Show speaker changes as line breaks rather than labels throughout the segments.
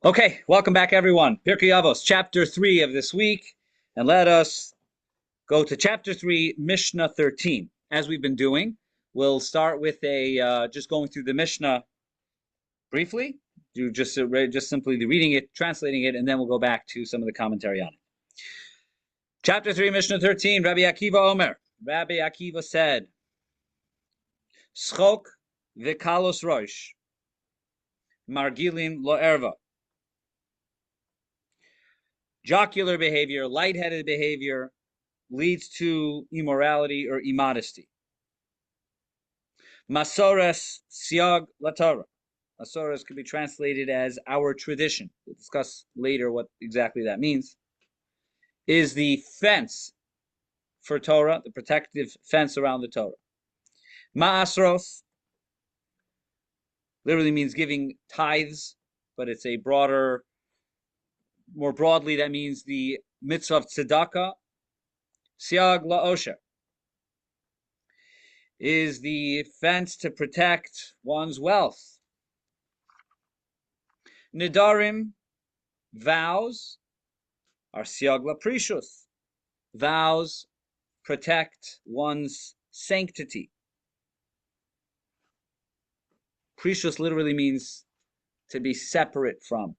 Okay, welcome back, everyone. Pirkei Avot, chapter 3 of this week. And let us go to chapter 3, Mishnah 13. As we've been doing, we'll start with just going through the Mishnah briefly, do just simply reading it, translating it, and then we'll go back to some of the commentary on it. Chapter 3, Mishnah 13, Rabbi Akiva Omer. Rabbi Akiva said, Schok v'kalos rosh, margilin lo erva. Jocular behavior, lightheaded behavior leads to immorality or immodesty. Masores siag laTorah. Masores could be translated as our tradition. We'll discuss later what exactly that means. Is the fence for Torah, the protective fence around the Torah. Ma'asros literally means giving tithes, but it's a more broadly, that means the mitzvah of tzedakah. Siag la'osher is the fence to protect one's wealth. Nidarim, vows, are siag la'prishus. Vows protect one's sanctity. Prishus literally means to be separate from.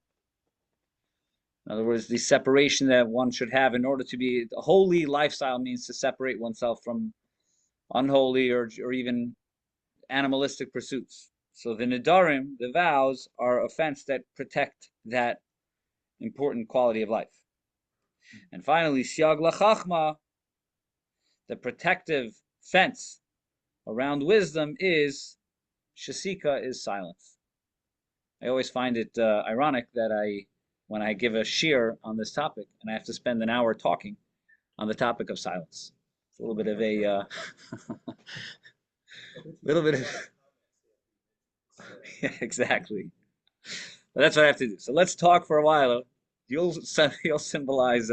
In other words, the separation that one should have in order to be a holy lifestyle means to separate oneself from unholy or even animalistic pursuits. So the nidarim, the vows, are a fence that protect that important quality of life. And finally, siag lachachma, the protective fence around wisdom is shasika, is silence. I always find it ironic that when I give a shir on this topic, and I have to spend an hour talking on the topic of silence. It's a little bit of a little bit of yeah, exactly. But that's what I have to do. So let's talk for a while. You'll symbolize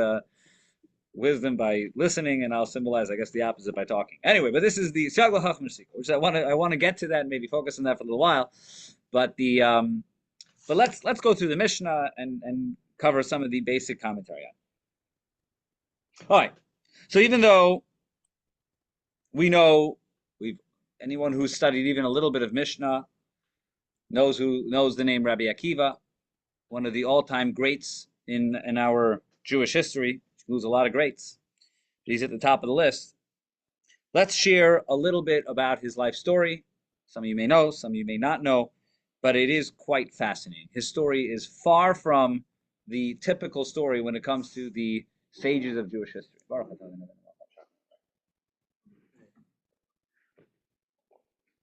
wisdom by listening, and I'll symbolize, I guess, the opposite by talking. Anyway, but this is the Siag L'Chachma Shasika, which I want to get to that and maybe focus on that for a little while. But let's go through the Mishnah and cover some of the basic commentary on it. All right. So even though we know anyone who's studied even a little bit of Mishnah knows the name Rabbi Akiva, one of the all-time greats in our Jewish history, who's a lot of greats. He's at the top of the list. Let's share a little bit about his life story. Some of you may know, some of you may not know, but it is quite fascinating. His story is far from the typical story when it comes to the sages of Jewish history.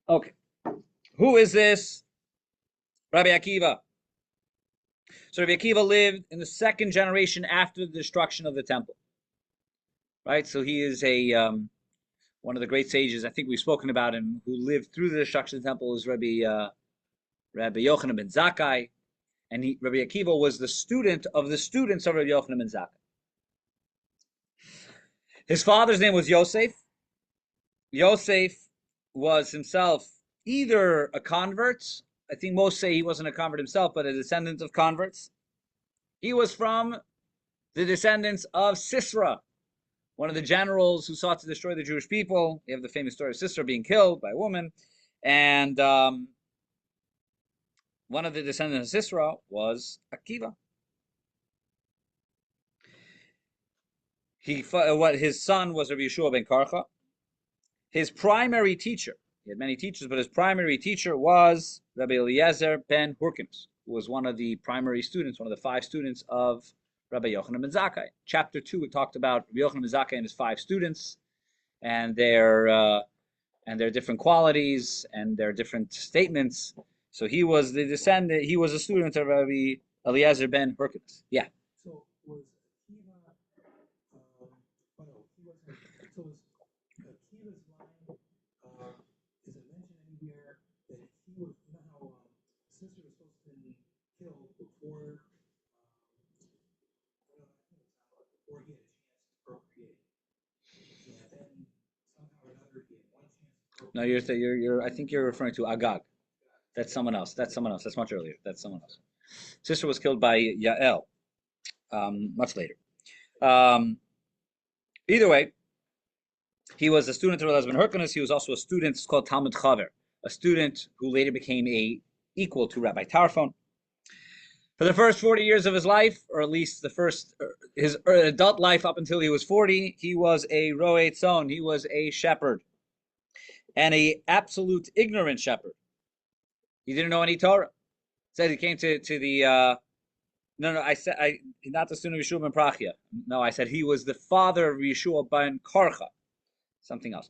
Okay. Who is this? Rabbi Akiva. So Rabbi Akiva lived in the second generation after the destruction of the temple. Right? So he is one of the great sages. I think we've spoken about him, who lived through the destruction of the temple, is Rabbi Yochanan ben Zakkai. And Rabbi Akiva was the student of the students of Rabbi Yochanan ben Zakkai. His father's name was Yosef. Yosef was himself either a convert. I think most say he wasn't a convert himself, but a descendant of converts. He was from the descendants of Sisera, one of the generals who sought to destroy the Jewish people. You have the famous story of Sisera being killed by a woman. And one of the descendants of Sisera was Akiva. His son was Rabbi Yeshua ben Karcha. His primary teacher, he had many teachers, but his primary teacher was Rabbi Eliezer ben Hurkinus, who was one of the primary students, one of the 5 students of Rabbi Yochanan ben Zakkai. Chapter 2, we talked about Rabbi Yochanan ben Zakkai and his 5 students, and their different qualities and their different statements. So he was the descendant. He was a student of Rabbi Eliezer ben Hurkinus. Yeah.
So was Akiva, oh no, he wasn't, so was Akiva's line, is it mentioned anywhere that he was, you know how Sister was supposed to be killed before, before he had a chance to procreate? And then somehow or another he had one chance to procreate.
No, I think you're referring to Agag. That's someone else. That's much earlier. That's someone else. Sister was killed by Yael much later. Um, Either way, he was a student of Rabbi Hyrcanus. He was also a student. It's called Talmud Chaver, a student who later became a equal to Rabbi Tarfon. For the first 40 years of his life, or at least the first his adult life up until he was 40, he was a roe tzon. He was a shepherd, and a absolute ignorant shepherd. He didn't know any Torah. Said he came to the no, I said not the student of Yeshua ben Prachia. No, I said he was the father of Yeshua ben Karcha, something else.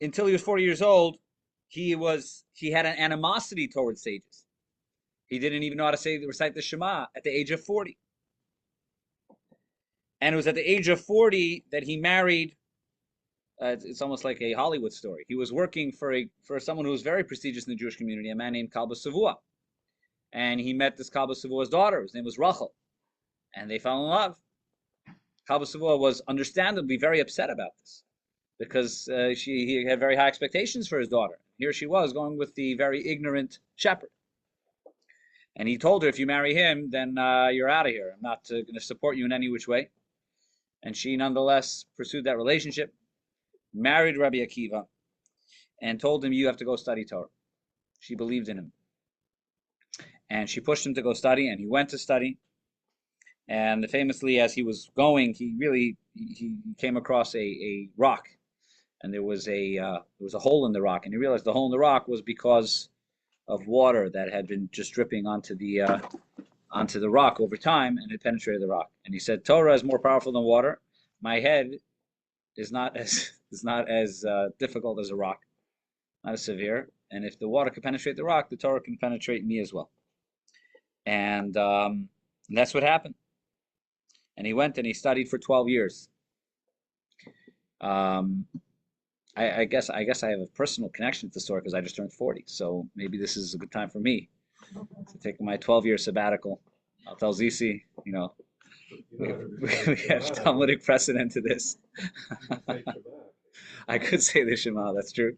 Until he was 40 years old, he had an animosity towards sages. He didn't even know how to recite the Shema at the age of 40. And it was at the age of 40 that he married. It's almost like a Hollywood story. He was working for someone who was very prestigious in the Jewish community, a man named Kalba Savua. And he met this Kalba Savua's daughter. His name was Rachel. And they fell in love. Kalba Savua was understandably very upset about this, because he had very high expectations for his daughter. Here she was going with the very ignorant shepherd. And he told her, if you marry him, then you're out of here. I'm not going to support you in any which way. And she nonetheless pursued that relationship, married Rabbi Akiva, and told him, you have to go study Torah. She believed in him. And she pushed him to go study, and he went to study. And famously, as he was going, he came across a rock. And there was a hole in the rock. And he realized the hole in the rock was because of water that had been just dripping onto the rock over time, and it penetrated the rock. And he said, Torah is more powerful than water. My head is not as difficult as a rock, not as severe. And if the water can penetrate the rock, the Torah can penetrate me as well. And that's what happened. And he went and he studied for 12 years. I guess I have a personal connection to the story because I just turned 40. So maybe this is a good time for me to take my 12-year sabbatical. I'll tell Zisi, we have Talmudic precedent to this. I could say the Shema, that's true.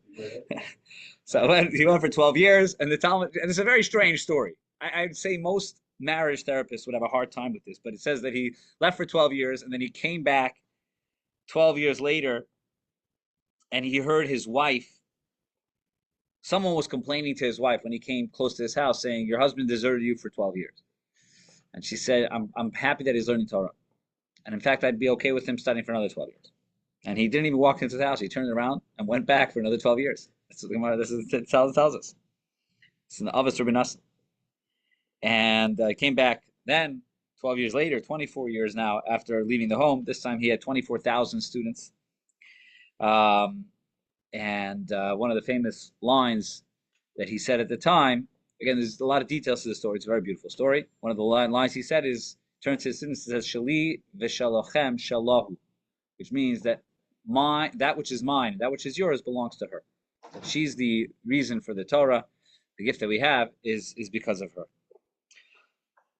So he went for 12 years, and the Talmud, and it's a very strange story. I'd say most marriage therapists would have a hard time with this, but it says that he left for 12 years, and then he came back 12 years later, and he heard his wife. Someone was complaining to his wife when he came close to his house, saying, your husband deserted you for 12 years. And she said, I'm happy that he's learning Torah. And in fact, I'd be okay with him studying for another 12 years. And he didn't even walk into the house. He turned around and went back for another 12 years. That's what the Gemara tells us. It's in the Avos Rabbi Nassim. And came back then, 12 years later, 24 years now, after leaving the home. This time he had 24,000 students. And one of the famous lines that he said at the time, again, there's a lot of details to the story. It's a very beautiful story. One of the lines he said turns to his students, says, Shali v'shalochem shalahu, which means that that which is mine, that which is yours, belongs to her. That she's the reason for the Torah. The gift that we have is because of her.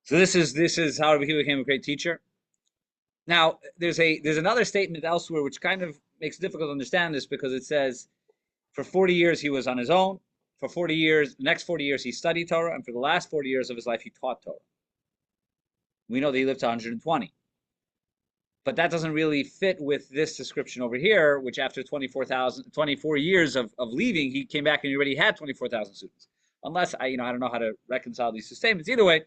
So this is how he became a great teacher. Now, there's another statement elsewhere which kind of makes it difficult to understand this, because it says for 40 years he was on his own. For 40 years, the next 40 years he studied Torah, and for the last 40 years of his life he taught Torah. We know that he lived to 120. But that doesn't really fit with this description over here, which after 24 years of leaving, he came back and he already had 24,000 students. Unless, I don't know how to reconcile these two statements. Either way,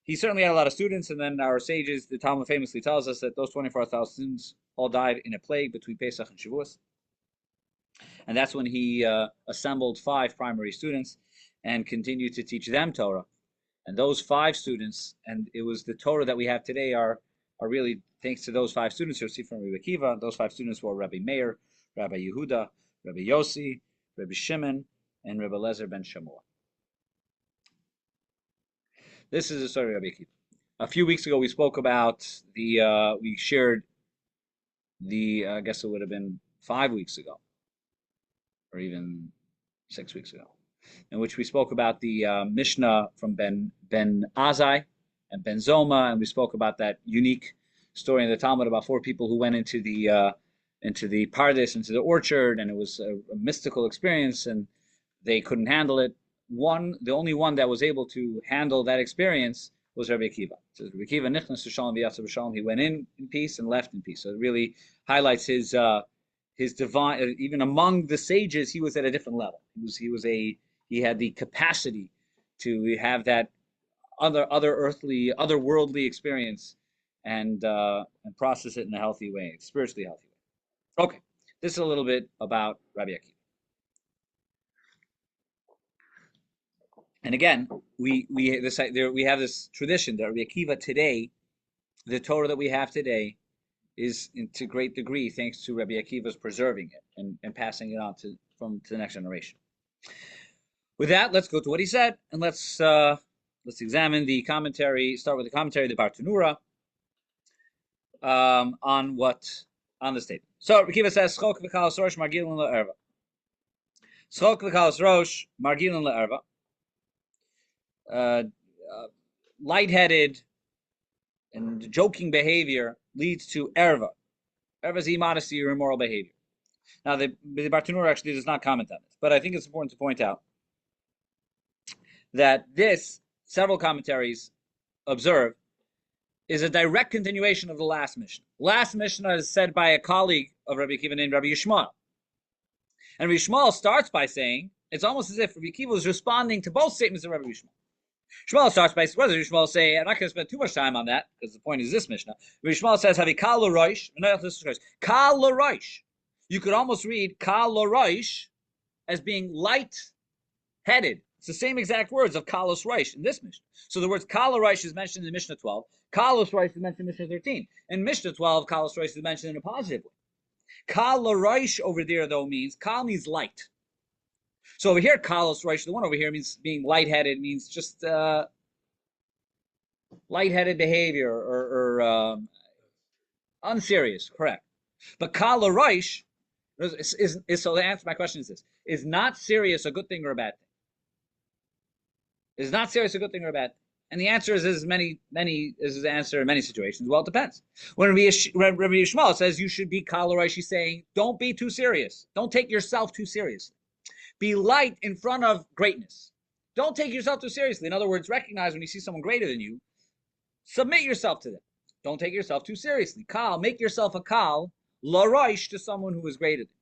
he certainly had a lot of students, and then our sages, the Talmud famously tells us that those 24,000 students all died in a plague between Pesach and Shavuos. And that's when he assembled 5 primary students and continued to teach them Torah. And those 5 students, and it was the Torah that we have today, are really thanks to those 5 students who received from Rabbi Akiva. Those 5 students were Rabbi Meir, Rabbi Yehuda, Rabbi Yossi, Rabbi Shimon, and Rabbi Lezer ben Shammua. This is the story of Rabbi Akiva. A few weeks ago, we spoke about we shared I guess it would have been 5 weeks ago, or even 6 weeks ago, in which we spoke about the Mishna from Ben Azai and Ben Zoma, and we spoke about that unique story in the Talmud about 4 people who went into the Pardes, into the orchard, and it was a mystical experience, and they couldn't handle it. the only one that was able to handle that experience was Rabbi Akiva. So Rabbi Akiva nichnas shalom v'yatzav b'shalom. He went in peace and left in peace. So it really highlights his divine. Even among the sages, he was at a different level. He had the capacity to have that otherworldly experience and process it in a healthy way, spiritually healthy way. Okay, this is a little bit about Rabbi Akiva. And again, we have this tradition that Rabbi Akiva today, the Torah that we have today, is to a great degree thanks to Rabbi Akiva's preserving it and passing it on to the next generation. With that, let's go to what he said, and let's examine the commentary. Start with the commentary of the Bartanura on the statement. So Rabbi Akiva says, "Schok v'kalos rosh margilin le'erva." Schok v'kalos rosh margilin le'erva. Lightheaded and joking behavior leads to erva. Erva is immodesty or immoral behavior. Now, the Bartanura actually does not comment on this, but I think it's important to point out that several commentaries observe, is a direct continuation of the last Mishnah. Last Mishnah is said by a colleague of Rabbi Akiva named Rabbi Yishmael. And Rabbi Yishmael starts by saying, it's almost as if Rabbi Akiva was responding to both statements of Rabbi Yishmael. Shmuel starts by, what does Shmuel say? I'm not going to spend too much time on that, because the point is this Mishnah. Shmuel says, Havi kal l'roish, kal l'roish. You could almost read kal l'roish as being light-headed. It's the same exact words of kalos roish in this Mishnah. So the words kal l'roish is mentioned in Mishnah 12, kalos roish is mentioned in Mishnah 13. In Mishnah 12, kalos roish is mentioned in a positive way. Kal l'roish over there, though, means, kal means light. So over here, kalos roish, the one over here means being lightheaded, means just lightheaded behavior or unserious, correct. But kal roish is so the answer to my question is this: is not serious a good thing or a bad thing? Is not serious a good thing or a bad thing? And the answer is the answer in many situations. Well, it depends. When Rabbi Yishmael says you should be kal roish, he's saying don't be too serious. Don't take yourself too seriously. Be light in front of greatness. Don't take yourself too seriously. In other words, recognize when you see someone greater than you, submit yourself to them. Don't take yourself too seriously. Make yourself a kal l'roish to someone who is greater than you.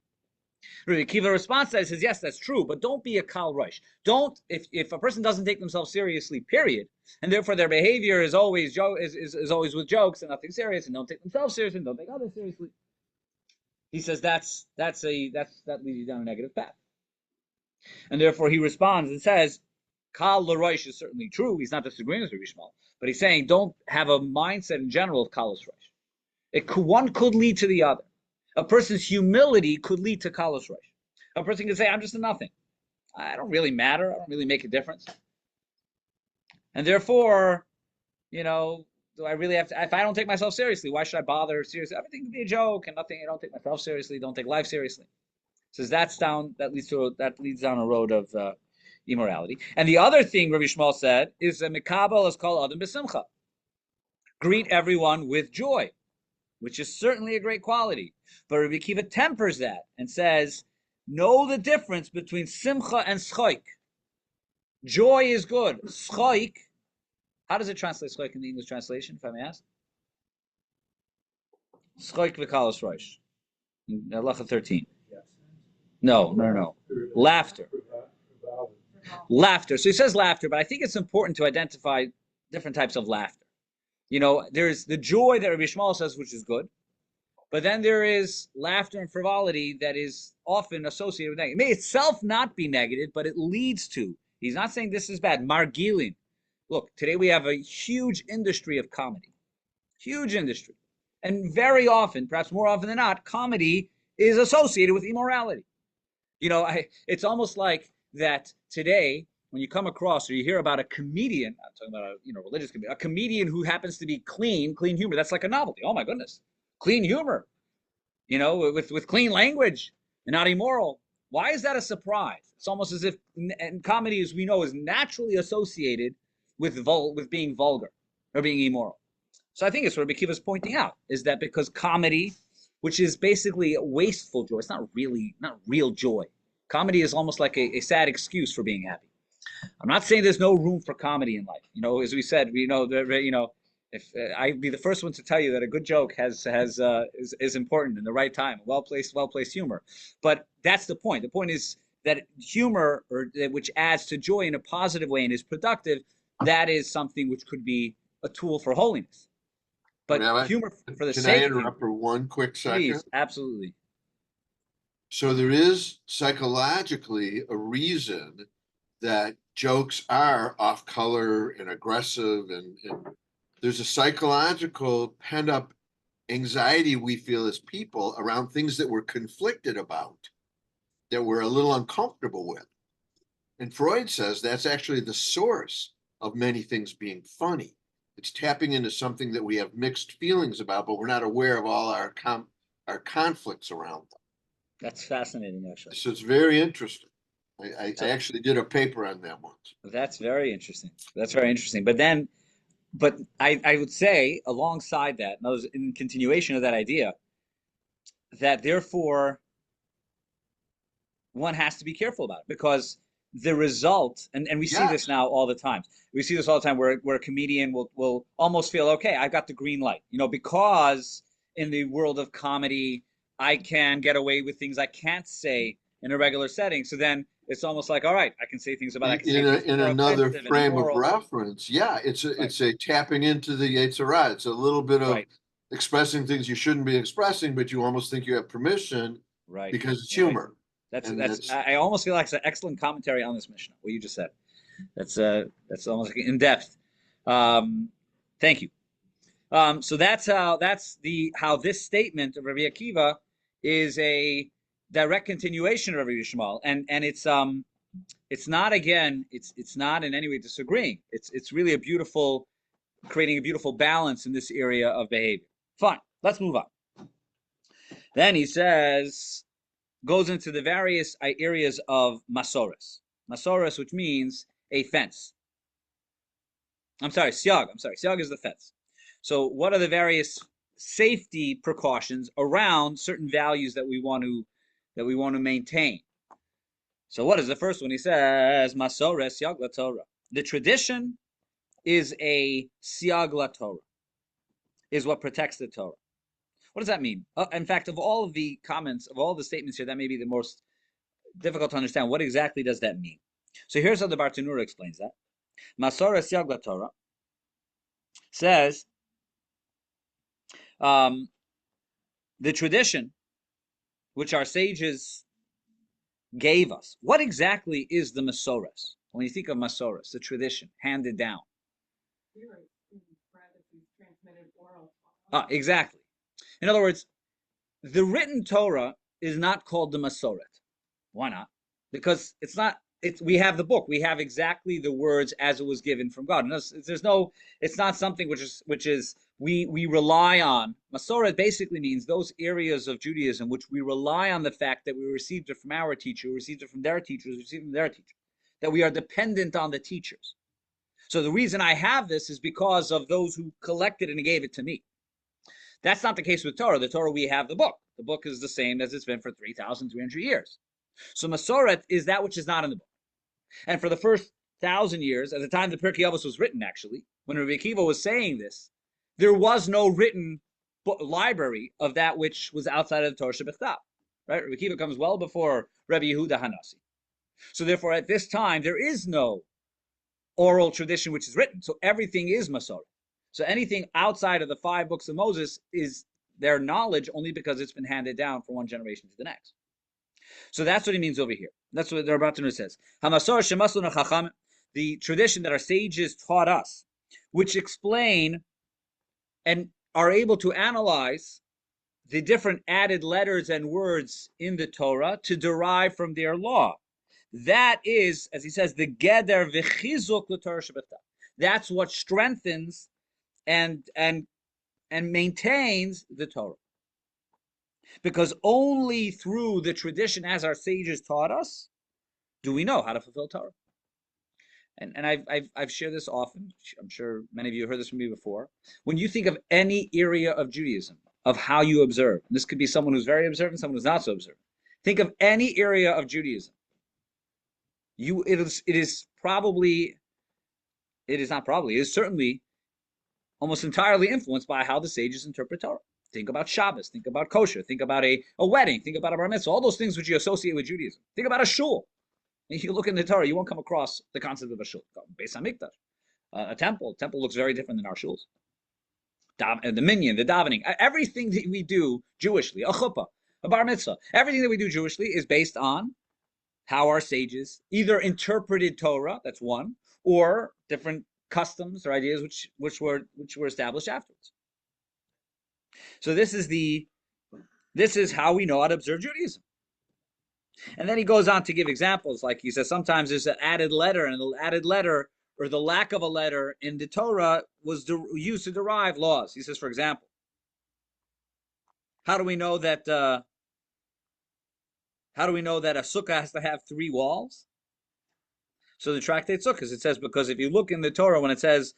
Rabbi Akiva response says, yes, that's true, but don't be a kal roish. Don't, if a person doesn't take themselves seriously, period, and therefore their behavior is always is always with jokes and nothing serious, and don't take themselves seriously, and don't take others seriously. He says that leads you down a negative path. And therefore he responds and says, kal l'roish is certainly true. He's not disagreeing with Rabbi Yishmael, but he's saying don't have a mindset in general of kalos roish. One could lead to the other. A person's humility could lead to kalos roish. A person can say, I'm just a nothing. I don't really matter. I don't really make a difference. And therefore, do I really have to, if I don't take myself seriously, why should I bother seriously? Everything can be a joke and nothing. I don't take myself seriously. Don't take life seriously. Says that leads down a road of immorality. And the other thing Rabbi Yishmael said is that mikabel is called adam b'simcha. Greet everyone with joy, which is certainly a great quality. But Rabbi Akiva tempers that and says, know the difference between simcha and schoik. Joy is good. Schoik, how does it translate schoik in the English translation, if I may ask? Schoik v'kalos roish. Halacha 13. No. Laughter. Laughter. So he says laughter, but I think it's important to identify different types of laughter. There's the joy that Rabbi Yishmael says, which is good, but then there is laughter and frivolity that is often associated with negative. It may itself not be negative, but it leads to. He's not saying this is bad. Margilin. Look, today we have a huge industry of comedy. Huge industry. And very often, perhaps more often than not, comedy is associated with immorality. It's almost like that today, when you come across or you hear about a comedian, I'm talking about a religious comedian, a comedian who happens to be clean humor, that's like a novelty. Oh my goodness, clean humor, with clean language and not immoral. Why is that a surprise? It's almost as if, and comedy, as we know, is naturally associated with being vulgar or being immoral. So I think it's what Rabbi Akiva is pointing out, is that because comedy, which is basically a wasteful joy, it's not real joy. Comedy is almost like a sad excuse for being happy. I'm not saying there's no room for comedy in life. As we said, if I'd be the first one to tell you that a good joke is important in the right time, well placed humor. But that's the point. The point is that humor, which adds to joy in a positive way and is productive, that is something which could be a tool for holiness. But
Rabbi,
humor for the
can I
sake of humor,
interrupt for one quick second?
please, absolutely.
So there is psychologically a reason that jokes are off color and aggressive, and there's a psychological pent up anxiety we feel as people around things that we're conflicted about, that we're a little uncomfortable with. And Freud says that's actually the source of many things being funny. It's tapping into something that we have mixed feelings about, but we're not aware of all our conflicts around them.
That's fascinating, actually.
So it's very interesting. I actually did a paper on that once.
That's very interesting. That's very interesting. But I would say alongside that, in continuation of that idea, that therefore one has to be careful about it, because the result, and we see this now all the time. We see this all the time where a comedian will almost feel, okay, I've got the green light, because in the world of comedy, I can get away with things I can't say in a regular setting. So then it's almost like, all right, I can say things about
in another frame of reference. Yeah, it's a tapping into the Yetzirah. It's a little bit of expressing things you shouldn't be expressing, but you almost think you have permission, because it's humor.
That's I almost feel like it's an excellent commentary on this Mishnah, what you just said. That's almost like in depth. Thank you. So that's how this statement of Rabbi Akiva is a direct continuation of Rabbi Yishmael, and it's not it's not in any way disagreeing. It's really creating a beautiful balance in this area of behavior. Fine, let's move on. Then he goes into the various areas of masoros. Masoros, which means a fence. Siag. Siag is the fence. So what are the various safety precautions around certain values that we want to maintain? So what is the first one? He says, Masoros siag laTorah. The tradition is a siag laTorah, is what protects the Torah. What does that mean? In fact, of all of the comments, of all the statements here, that may be the most difficult to understand. What exactly does that mean? So here's how the Bartanura explains that. Masoros siag laTorah says, the tradition which our sages gave us. What exactly is the Masoros? When you think of Masoros, the tradition handed down. Exactly. In other words, the written Torah is not called the Masoret. Why not? Because it's not. We have the book. We have exactly the words as it was given from God. It's not something which is we rely on. Masoret basically means those areas of Judaism which we rely on the fact that we received it from our teacher, we received it from their teachers, we received it from their teacher, that we are dependent on the teachers. So the reason I have this is because of those who collected and gave it to me. That's not the case with Torah. The Torah, we have the book. The book is the same as it's been for 3,300 years. So Masoret is that which is not in the book. And for the first 1,000 years, at the time the Pirkei Avot was written, actually, when Rabbi Akiva was saying this, there was no written library of that which was outside of the Torah Shebechtav. Right? Rabbi Akiva comes well before Rabbi Yehuda Hanasi. So therefore, at this time, there is no oral tradition which is written. So everything is Masoret. So anything outside of the 5 books of Moses is their knowledge only because it's been handed down from one generation to the next. So that's what he means over here. That's what the Rabbi says. The tradition that our sages taught us, which explain and are able to analyze the different added letters and words in the Torah to derive from their law. That is, as he says, the geder v'chizuk l'Torah shebechtav. That's what strengthens and maintains the Torah. Because only through the tradition as our sages taught us do we know how to fulfill Torah. And I've shared this often. I'm sure many of you have heard this from me before. When you think of any area of Judaism, of how you observe, and this could be someone who's very observant, someone who's not so observant. Think of any area of Judaism. It is certainly almost entirely influenced by how the sages interpret Torah. Think about Shabbos, think about kosher, think about a wedding, think about a bar mitzvah, all those things which you associate with Judaism. Think about a shul. If you look in the Torah, you won't come across the concept of a shul. Beis Hamikdash, a temple. Temple looks very different than our shuls. The minyan, the davening, everything that we do Jewishly, a chuppah, a bar mitzvah, everything that we do Jewishly is based on how our sages either interpreted Torah, that's one, or different customs or ideas which were established afterwards. So this is how we know how to observe Judaism. And then he goes on to give examples, like he says sometimes there's an added letter, and the added letter or the lack of a letter in the Torah was used to derive laws. He says, for example, how do we know that a sukkah has to have 3 walls? So the tractate Sukkos, it says, because if you look in the Torah, when it says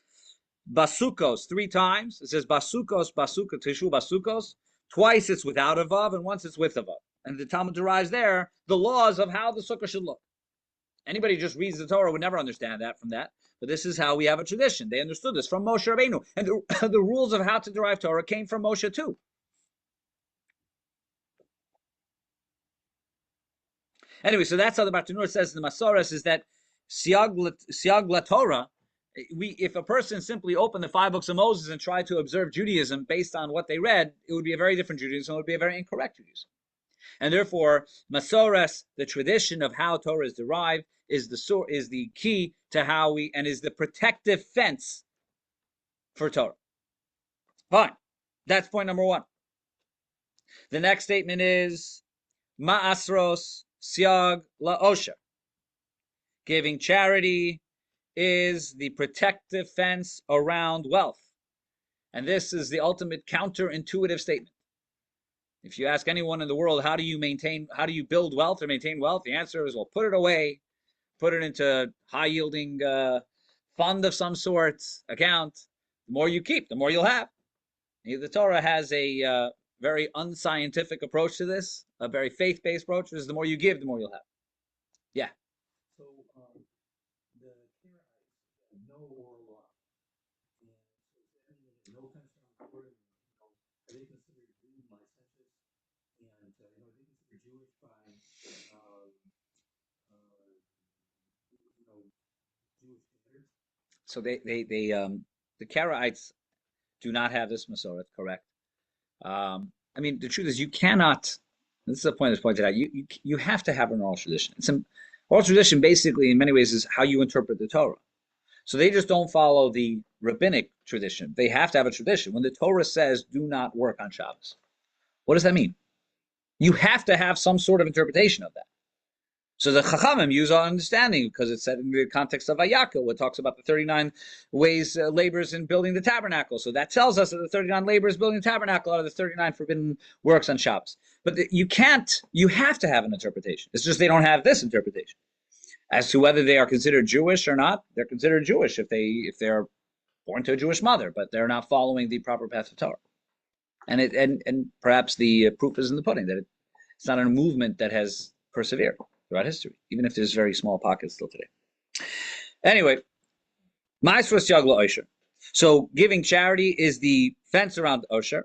basukos 3 times, it says basukos, basuka, tishu, basukos. Twice it's without a vav, and once it's with a vav. And the Talmud derives there the laws of how the sukkah should look. Anybody who just reads the Torah would never understand that from that. But this is how we have a tradition. They understood this from Moshe Rabbeinu. And the rules of how to derive Torah came from Moshe too. Anyway, so that's how the Bartanur says in the Masoras, is that siag la Torah, if a person simply opened the 5 books of Moses and tried to observe Judaism based on what they read, it would be a very different Judaism. It would be a very incorrect Judaism. And therefore, Masoras, the tradition of how Torah is derived, is the key to how and is the protective fence for Torah. Fine. That's point number 1. The next statement is Ma'asros siag la'osher. Giving charity is the protective fence around wealth. And this is the ultimate counterintuitive statement. If you ask anyone in the world, how do you build wealth or maintain wealth? The answer is, well, put it away, put it into high-yielding fund of some sort, account. The more you keep, the more you'll have. The Torah has a very unscientific approach to this, a very faith-based approach. Is the more you give, the more you'll have. Yeah.
So the Karaites have no oral law, and so no kind of word. Are they considered rude, licentious, and are they considered Jewish by Jewish standards?
So the Karaites do not have this Masorah, correct? I mean, the truth is, you cannot. This is a point that's pointed out. You have to have an oral tradition. Oral tradition, basically, in many ways, is how you interpret the Torah. So they just don't follow the rabbinic tradition. They have to have a tradition. When the Torah says, "Do not work on Shabbos," what does that mean? You have to have some sort of interpretation of that. So the Chachamim use our understanding because it's said in the context of Vayakhel, where it talks about the 39 ways labors in building the tabernacle. So that tells us that the 39 labors building the tabernacle are the 39 forbidden works on Shabbos. But you have to have an interpretation. It's just they don't have this interpretation. As to whether they are considered Jewish or not, they're considered Jewish if they're born to a Jewish mother, but they're not following the proper path of Torah. And perhaps the proof is in the pudding that it's not a movement that has persevered throughout history, even if there's very small pockets still today. Anyway, Ma'asros siag la'osher. So giving charity is the fence around Osher,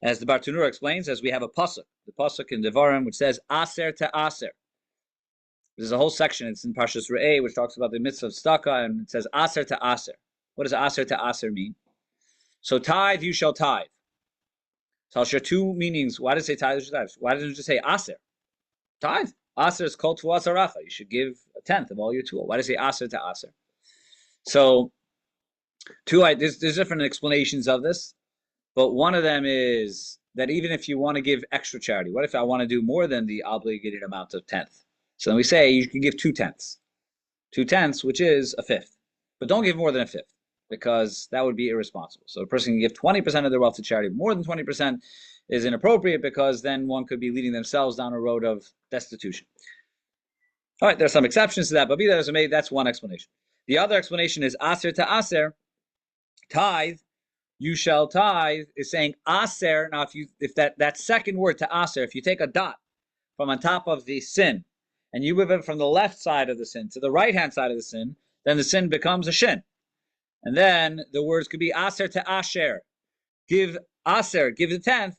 as the Bartanura explains, as we have a pasuk, the pasuk in Devarim, which says aser to aser. There's a whole section, it's in Parshas Re'eh, which talks about the mitzvah of tzedakah, and it says aser to aser. What does aser to aser mean? So tithe, you shall tithe. So I'll share 2 meanings. Why does it say tithe? Why doesn't it just say aser? Tithe. Aser is called tuasaracha. You should give 1/10 of all your tool. Why does it say aser to aser? So there's different explanations of this, but one of them is that even if you want to give extra charity, what if I want to do more than the obligated amount of 1/10? So then we say you can give 2/10. 2/10, which is a 1/5. But don't give more than a 1/5, because that would be irresponsible. So a person can give 20% of their wealth to charity. More than 20% is inappropriate, because then one could be leading themselves down a road of destitution. All right, there are some exceptions to that, but be that as it may, that's one explanation. The other explanation is aser to aser, tithe, you shall tithe, is saying aser. Now, if that second word to aser, if you take a dot from on top of the sin, and you move it from the left side of the sin to the right-hand side of the sin, then the sin becomes a shin. And then the words could be aser to asher. Give aser, give the 10th,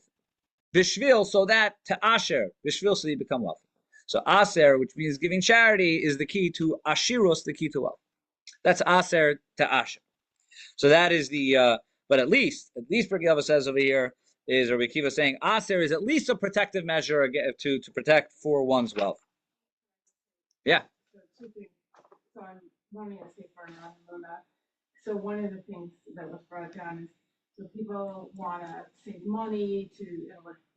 bishvil, so that to asher, bishvil, so you become wealthy. So aser, which means giving charity, is the key to ashiros, the key to wealth. That's aser to asher. So that is the, but at least Pirkei Avot says over here, is Rabbi Akiva saying aser is at least a protective measure to protect for one's wealth. Yeah.
So two things. So I'm wanting to say for that. So one of the things that was brought down is so people want to save money to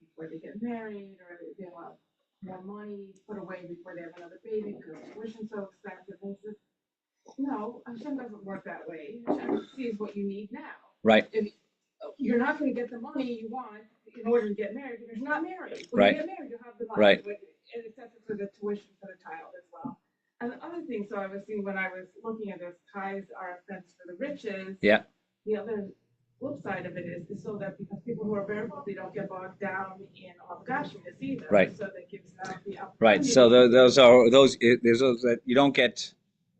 before they get married, or they want more money put away before they have another baby because tuition's so expensive. And he says, no, Hashem doesn't work that way. Hashem sees what you need now.
Right.
If you're not going to get the money you want in order to get married because you're not married. When
Right.
you get married, you'll have the money.
Right.
And except for the tuition for the child as well. And the other thing, so I was seeing when I was looking at this, tithes are a fence for the riches.
Yeah.
The other flip side of it is so that because people who are very wealthy don't get bogged down in obligation either.
Right.
So that gives them the opportunity.
Right. So those that you don't get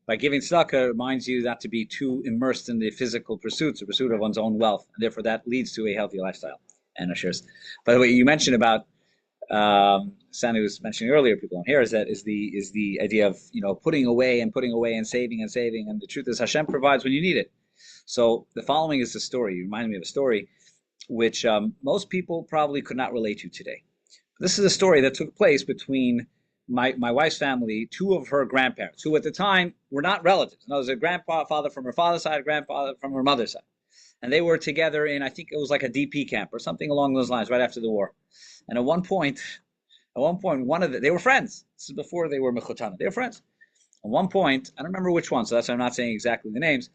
by giving tzedakah reminds you not to be too immersed in the physical pursuits, the pursuit of one's own wealth, and therefore that leads to a healthy lifestyle. And assures. By the way, you mentioned about Sandy was mentioning earlier, people don't hear is the idea of putting away and saving, and the truth is Hashem provides when you need it. So the following is the story. You reminded me of a story which most people probably could not relate to today. This is a story that took place between my wife's family, two of her grandparents, who at the time were not relatives. No, there was a grandfather from her father's side, grandfather from her mother's side. And they were together in, I think it was like a DP camp or something along those lines, right after the war. And at one point, they were friends. This is before they were mechutana. They were friends. At one point, I don't remember which one, so that's why I'm not saying exactly the names.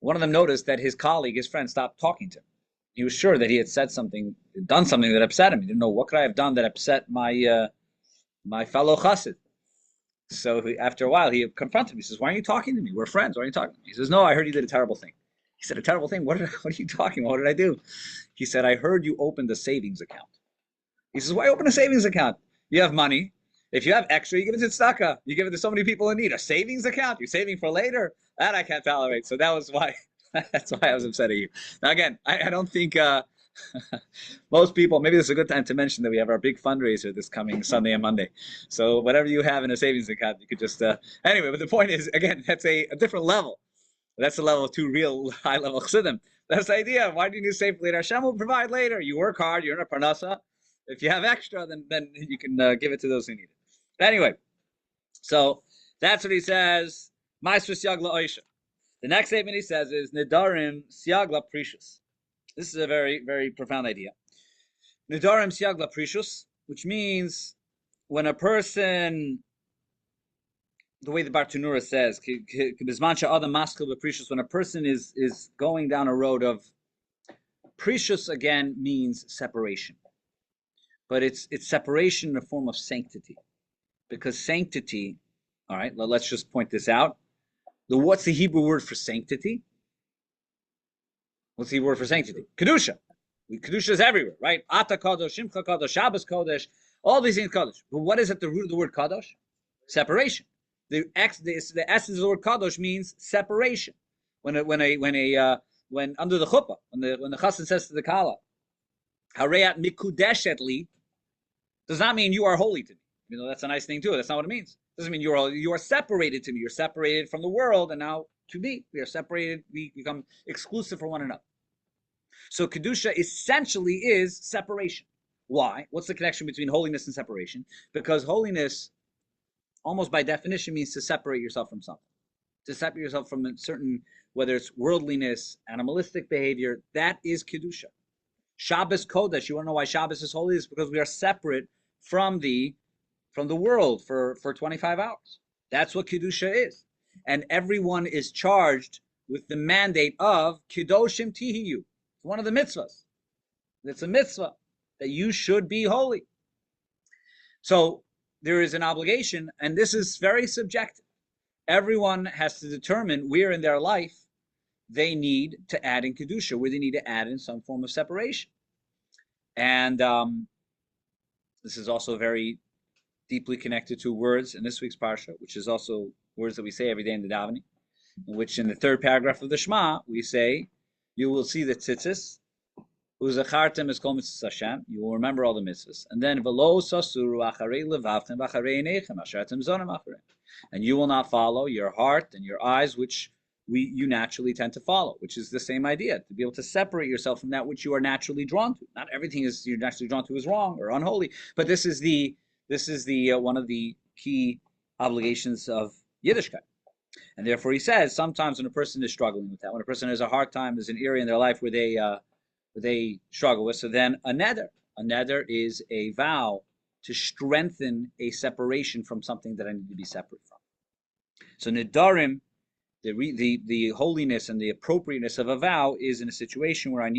One of them noticed that his colleague, his friend, stopped talking to him. He was sure that he had said something, done something that upset him. He didn't know, what could I have done that upset my my fellow chassid? So after a while, he confronted him. He says, why aren't you talking to me? We're friends. Why aren't you talking to me? He says, no, I heard you did a terrible thing. He said, a terrible thing? What are you talking about? What did I do? He said, I heard you opened a savings account. He says, why open a savings account? You have money. If you have extra, you give it to tzedakah. You give it to so many people in need. A savings account? You're saving for later? That I can't tolerate. So that was why. That's why I was upset at you. Now again, I don't think most people, maybe this is a good time to mention that we have our big fundraiser this coming Sunday and Monday. So whatever you have in a savings account, you could just, anyway, but the point is, again, that's a different level. That's the level of two real high-level chassidim. That's the idea. Why do you need to save for later? Hashem will provide later. You work hard. You're in a parnasa. If you have extra, then you can give it to those who need it. Anyway, so that's what he says. Maestro siagla oisha. The next statement he says is nedarim siagla precious. This is a very, very profound idea. Nedarim siagla precious, which means when a person, the way the Bartanura says, when a person is going down a road of precious, again means separation, but it's separation in a form of sanctity, because sanctity. All right, let's just point this out. What's the Hebrew word for sanctity? What's the Hebrew word for sanctity? Kedusha. Kedusha is everywhere, right? Ata kadosh, Shimcha kadosh, Shabbos kodesh, all these things kadosh. But what is at the root of the word kadosh? Separation. The essence of the word kadosh means separation. When under the chuppah, when the chassan says to the kala, "Hareyat mikudeshetli," does not mean you are holy to me. You know, that's a nice thing too. That's not what it means. It doesn't mean you are separated to me. You're separated from the world, and now to me, we are separated. We become exclusive for one another. So kedusha essentially is separation. Why? What's the connection between holiness and separation? Because holiness, almost by definition, means to separate yourself from something, to separate yourself from a certain, whether it's worldliness, animalistic behavior. That is kedusha. Shabbos kodesh. You want to know why Shabbos is holy? It's because we are separate from the world for 25 hours. That's what kedusha is, and everyone is charged with the mandate of kedoshim tihiyu. It's one of the mitzvahs. It's a mitzvah that you should be holy. So there is an obligation, and this is very subjective. Everyone has to determine where in their life they need to add in kedusha, where they need to add in some form of separation. And this is also very deeply connected to words in this week's parsha, which is also words that we say every day in the davening. which in the third paragraph of the Shema, we say, you will see the tzitzis, uzachartem es kol mitzvahs Hashem, you will remember all the mitzvahs. And then, v'lo sasuru acharei levavtem v'acharei einechem asher atem zonim acharei. And you will not follow your heart and your eyes, which you naturally tend to follow, which is the same idea, to be able to separate yourself from that which you are naturally drawn to. Not everything is you're naturally drawn to is wrong or unholy, but this is the one of the key obligations of Yiddishkeit. And therefore he says, sometimes when a person is struggling with that, when a person has a hard time, there's an area in their life where they struggle with, so then a neder is a vow to strengthen a separation from something that I need to be separate from. So nedarim, the holiness and the appropriateness of a vow is in a situation where I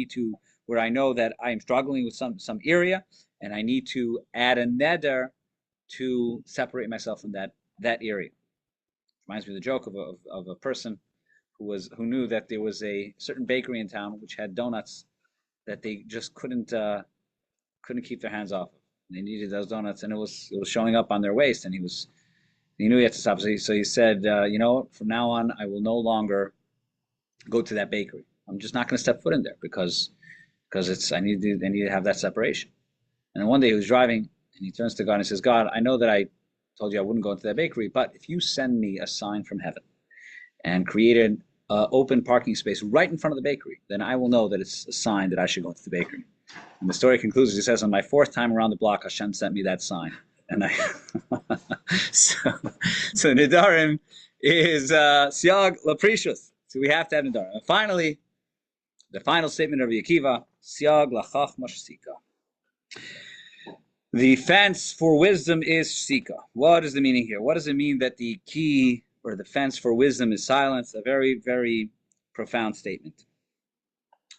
know that I am struggling with some area, and I need to add a neder to separate myself from that area. Reminds me of the joke of a person who knew that there was a certain bakery in town which had donuts that they just couldn't keep their hands off of. They needed those donuts, and it was showing up on their waist, and he knew he had to stop. So he said, from now on, I will no longer go to that bakery. I'm just not going to step foot in there because I need to have that separation. And then one day he was driving, and he turns to God and he says, God, I know that I told you I wouldn't go into that bakery, but if you send me a sign from heaven and created an open parking space right in front of the bakery, then I will know that it's a sign that I should go into the bakery. And the story concludes, he says, on my fourth time around the block, Hashem sent me that sign. And so nedarim is siag laprishus. So we have to have nedarim. And finally, the final statement of Yekiva, siag lachachma shsika. The fence for wisdom is shsika. What is the meaning here? What does it mean that the key or the fence for wisdom is silence? A very, very profound statement.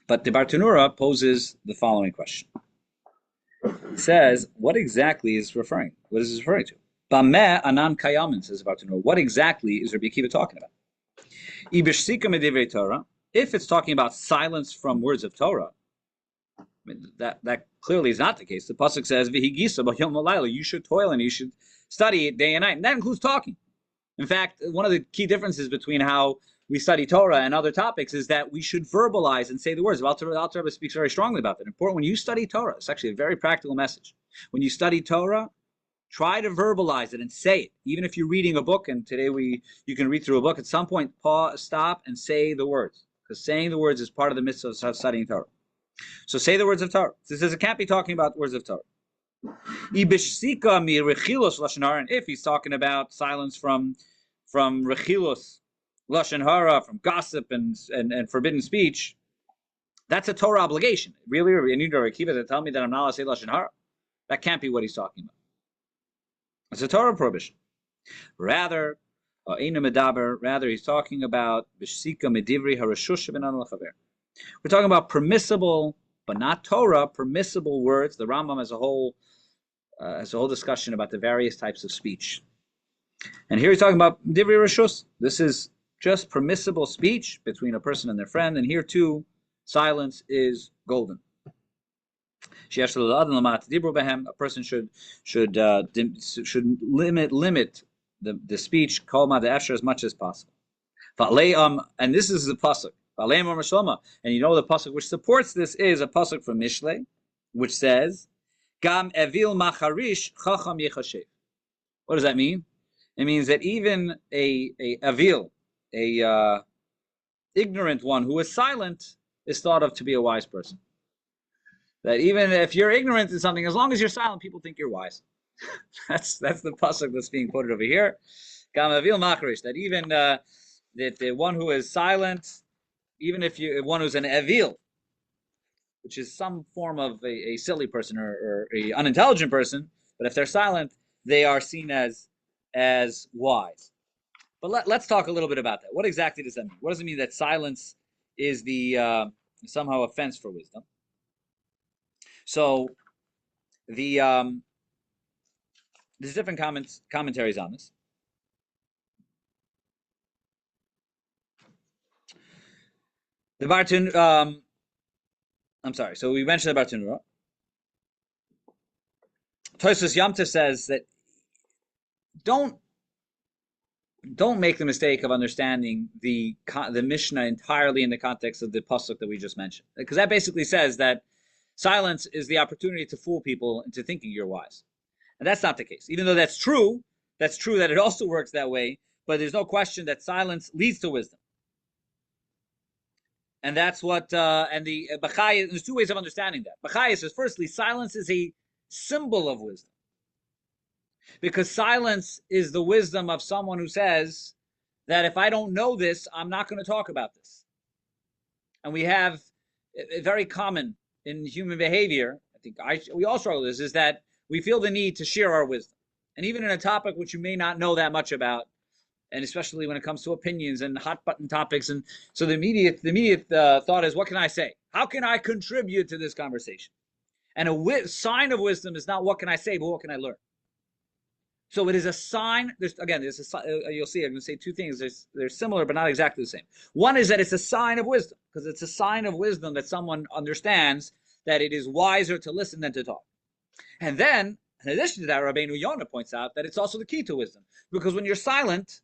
But the Bartanura poses the following question. It says, what exactly is referring? What is this referring to? Bameh anan kayamin, says Bartanura. What exactly is Rabbi Akiva talking about? Ibishsika medivrei Torah. If it's talking about silence from words of Torah, I mean, that clearly is not the case. The pasuk says, "V'higisa b'yom v'layla." You should toil and you should study it day and night, and that includes talking. In fact, one of the key differences between how we study Torah and other topics is that we should verbalize and say the words. Alter Rebbe speaks very strongly about that. Important when you study Torah. It's actually a very practical message. When you study Torah, try to verbalize it and say it. Even if you're reading a book, and today you can read through a book, at some point pause, stop, and say the words, because saying the words is part of the mitzvah of studying Torah. So say the words of Torah. It says it can't be talking about words of Torah. And if he's talking about silence from rechilos, lashon hara, from gossip and forbidden speech, that's a Torah obligation. Really, you need to Akiva to tell me that I'm not allowed to say lashon hara. That can't be what he's talking about. It's a Torah prohibition. Rather, he's talking about b'shsika medivri harashush benan lachaver. We're talking about permissible, but not Torah, permissible words. The Rambam has a whole discussion about the various types of speech. And here he's talking about divri rashus. This is just permissible speech between a person and their friend. And here too, silence is golden. A person should limit the speech as much as possible. And this is the pasuk. And you know the pasuk which supports this is a pasuk from Mishle, which says, "Gam evil macharish chacham yechashev." What does that mean? It means that even a avil, a ignorant one who is silent, is thought of to be a wise person. That even if you're ignorant in something, as long as you're silent, people think you're wise. That's the pasuk that's being quoted over here. Gam evil macharish. That even that the one who is silent, even if one who's an evil, which is some form of a silly person or a unintelligent person, but if they're silent, they are seen as wise. But let's talk a little bit about that. What exactly does that mean? What does it mean that silence is the somehow a fence for wisdom? So there's different commentaries on this. The Bartan, I'm sorry. So we mentioned the Bartanura. Tosfos Yom Tov says that don't don't make the mistake of understanding the Mishnah entirely in the context of the pasuk that we just mentioned, because that basically says that silence is the opportunity to fool people into thinking you're wise, and that's not the case. Even though that's true that it also works that way. But there's no question that silence leads to wisdom, and that's what. And the Bachai, there's two ways of understanding that. Bachai says, firstly, silence is a symbol of wisdom. Because silence is the wisdom of someone who says that if I don't know this, I'm not going to talk about this. And we have very common in human behavior, I think we all struggle with this, is that we feel the need to share our wisdom. And even in a topic which you may not know that much about, and especially when it comes to opinions and hot button topics. And so the immediate thought is, what can I say? How can I contribute to this conversation? And a sign of wisdom is not what can I say, but what can I learn? So it is a sign. You'll see, I'm going to say two things. They're similar, but not exactly the same. One is that it's a sign of wisdom, because it's a sign of wisdom that someone understands that it is wiser to listen than to talk. And then, in addition to that, Rabbeinu Yonah points out that it's also the key to wisdom, because when you're silent,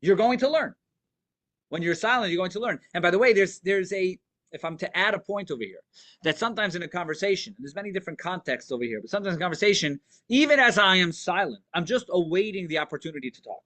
you're going to learn. When you're silent, you're going to learn. And by the way, there's a, if I'm to add a point over here, that sometimes in a conversation, and there's many different contexts over here, but sometimes in a conversation, even as I am silent, I'm just awaiting the opportunity to talk.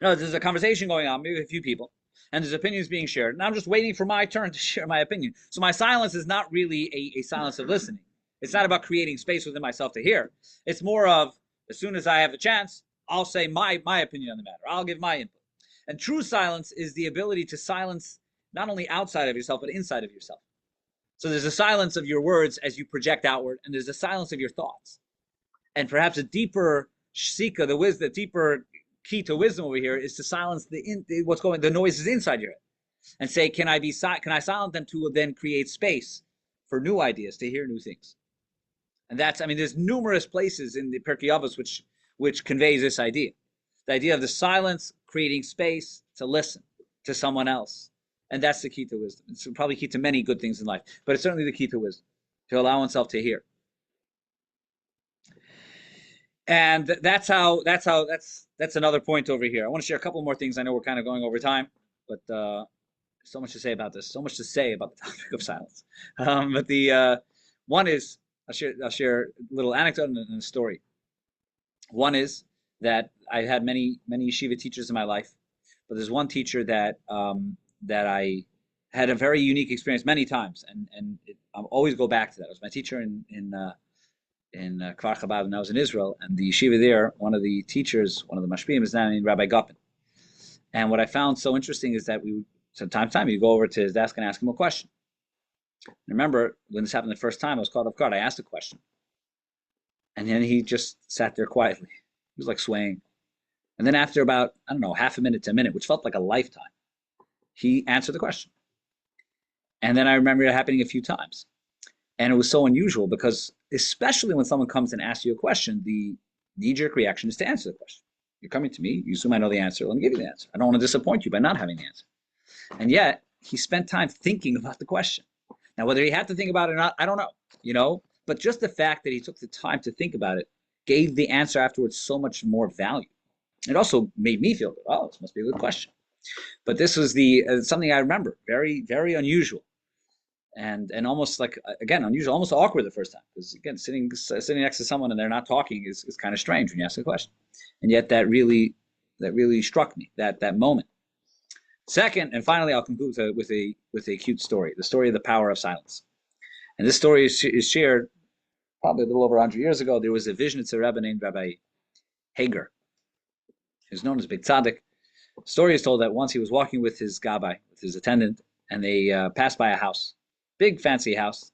No, there's a conversation going on, maybe with a few people, and there's opinions being shared, and I'm just waiting for my turn to share my opinion. So my silence is not really a silence of listening. It's not about creating space within myself to hear. It's more of, as soon as I have a chance, I'll say my opinion on the matter. I'll give my input. And true silence is the ability to silence not only outside of yourself, but inside of yourself. So there's a silence of your words as you project outward, and there's a silence of your thoughts. And perhaps a deeper shika, the deeper key to wisdom over here is to silence the noises inside your head, and say, can I silence them to then create space for new ideas, to hear new things? And there's numerous places in the Pirkei Avot which conveys this idea. The idea of the silence creating space to listen to someone else. And that's the key to wisdom. It's probably key to many good things in life, but it's certainly the key to wisdom, to allow oneself to hear. And that's another point over here. I want to share a couple more things. I know we're kind of going over time, but so much to say about this, so much to say about the topic of silence. But the one is, I'll share a little anecdote and a story. One is that I had many yeshiva teachers in my life, but there's one teacher that I had a very unique experience many times, and I'll always go back to that. It was my teacher in Kfar Chabad when I was in Israel, and the yeshiva there, one of the teachers, one of the mashpiyim, is named Rabbi Gopin. And what I found so interesting is that from time to time, you go over to his desk and ask him a question. I remember when this happened the first time, I was caught off guard. I asked a question, and then he just sat there quietly. He was like swaying. And then after about, I don't know, half a minute to a minute, which felt like a lifetime, he answered the question. And then I remember it happening a few times. And it was so unusual because, especially when someone comes and asks you a question, the knee-jerk reaction is to answer the question. You're coming to me, you assume I know the answer, let me give you the answer. I don't want to disappoint you by not having the answer. And yet, he spent time thinking about the question. Now, whether he had to think about it or not, I don't know, but just the fact that he took the time to think about it gave the answer afterwards so much more value. It also made me feel, oh, this must be a good question. But this was something I remember, very, very unusual. And almost like, again, unusual, almost awkward the first time. Because again, sitting next to someone and they're not talking is kind of strange when you ask a question. And yet that really struck me, that moment. Second, and finally, I'll conclude with a cute story, the story of the power of silence. And this story is shared probably a little over 100 years ago. There was a Vishnitzer Rebbe named Rabbi Hager, who's known as Big Tzaddik. The story is told that once he was walking with his gabbai, with his attendant, and they passed by a house, big fancy house.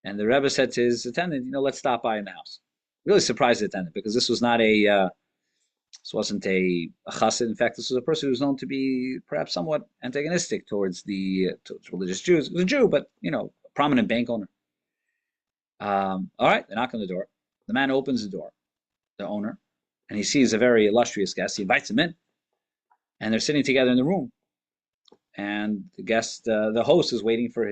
And the Rebbe said to his attendant, let's stop by in the house. Really surprised the attendant, because this was not this wasn't a chassid. In fact, this was a person who was known to be perhaps somewhat antagonistic towards religious Jews. He was a Jew, but, a prominent bank owner. All right, they knock on the door. The man opens the door, the owner, and he sees a very illustrious guest. He invites him in, and they're sitting together in the room. And the host is waiting for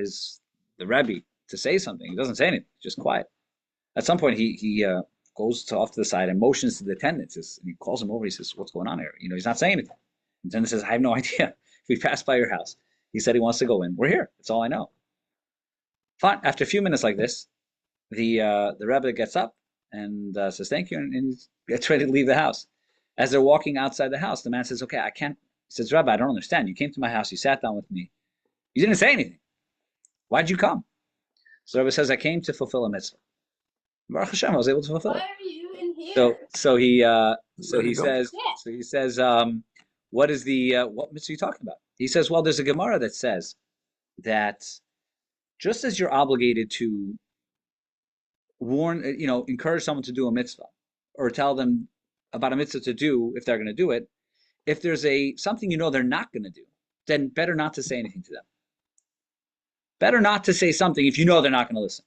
the Rabbi to say something. He doesn't say anything, just quiet. At some point, he goes off to the side and motions to the attendant. And he calls him over. He says, "What's going on here?" He's not saying anything. And the attendant says, "I have no idea. We passed by your house. He said he wants to go in. We're here. That's all I know." Fine. After a few minutes like this, the Rebbe gets up and says thank you, and he gets ready to leave the house. As they're walking outside the house, the man says, "Okay, I can't." He says, "Rabbi, I don't understand. You came to my house. You sat down with me. You didn't say anything. Why'd you come?" So the Rebbe says, "I came to fulfill a mitzvah. Baruch Hashem, I was able to fulfill it."
Why are you in here?
So he
Ready to go?
says, what is the what mitzvah are you talking about? He says, well, there's a Gemara that says that just as you're obligated to warn, encourage someone to do a mitzvah or tell them about a mitzvah to do if they're going to do it, if there's something they're not going to do, then better not to say anything to them. Better not to say something if they're not going to listen.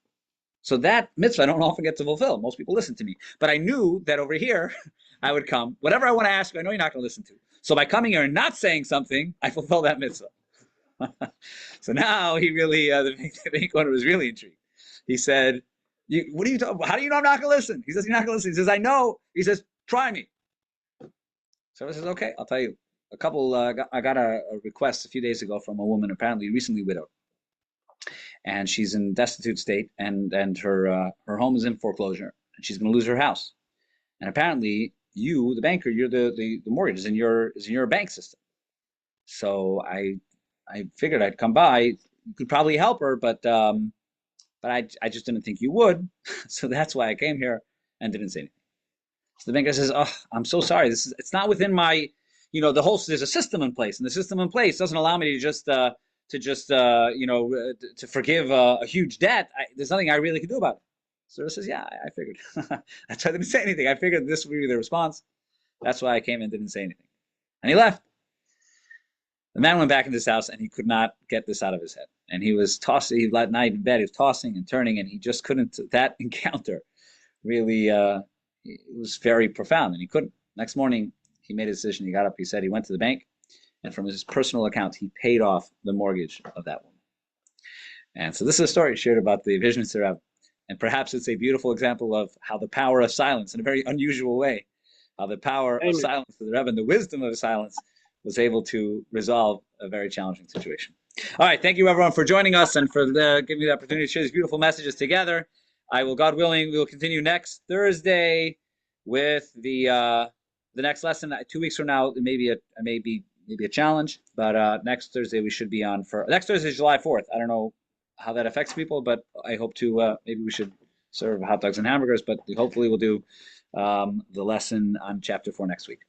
So that mitzvah I don't often get to fulfill. Most people listen to me. But I knew that over here, I would come. Whatever I want to ask you, I know you're not going to listen to. So by coming here and not saying something, I fulfill that mitzvah. So now he really, the bank owner was really intrigued. He said, what are you talking about? How do you know I'm not going to listen? He says, you're not going to listen. He says, I know. He says, try me. So I says, okay, I'll tell you. I got a request a few days ago from a woman, apparently recently widowed. And she's in destitute state, and her home is in foreclosure, and she's going to lose her house. And apparently, you, the banker, you're the mortgage is in your bank system. So I figured I'd come by. You could probably help her, but I just didn't think you would. So that's why I came here and didn't say anything. So the banker says, "Oh, I'm so sorry. It's not within my, there's a system in place, and the system in place doesn't allow me to just." To forgive a huge debt, there's nothing I really can do about it. So he says, yeah, I figured. That's why I didn't say anything. I figured this would be the response. That's why I came and didn't say anything. And he left. The man went back into his house, and he could not get this out of his head. And he was tossing, he last night in bed, he was tossing and turning, and he just couldn't, that encounter really, it was very profound, and he couldn't. Next morning, he made a decision. He got up, he said he went to the bank, and from his personal account, he paid off the mortgage of that woman. And so this is a story shared about the vision of Rabbi. And perhaps it's a beautiful example of how the power of silence, in a very unusual way, how the power of silence for the Rebbe and the wisdom of silence was able to resolve a very challenging situation. All right, thank you everyone for joining us and for giving me the opportunity to share these beautiful messages together. God willing, we will continue next Thursday with the next lesson. 2 weeks from now, it may be a challenge, but next Thursday we should be on next Thursday is July 4th. I don't know how that affects people, but I hope to, maybe we should serve hot dogs and hamburgers, but hopefully we'll do the lesson on chapter 4 next week.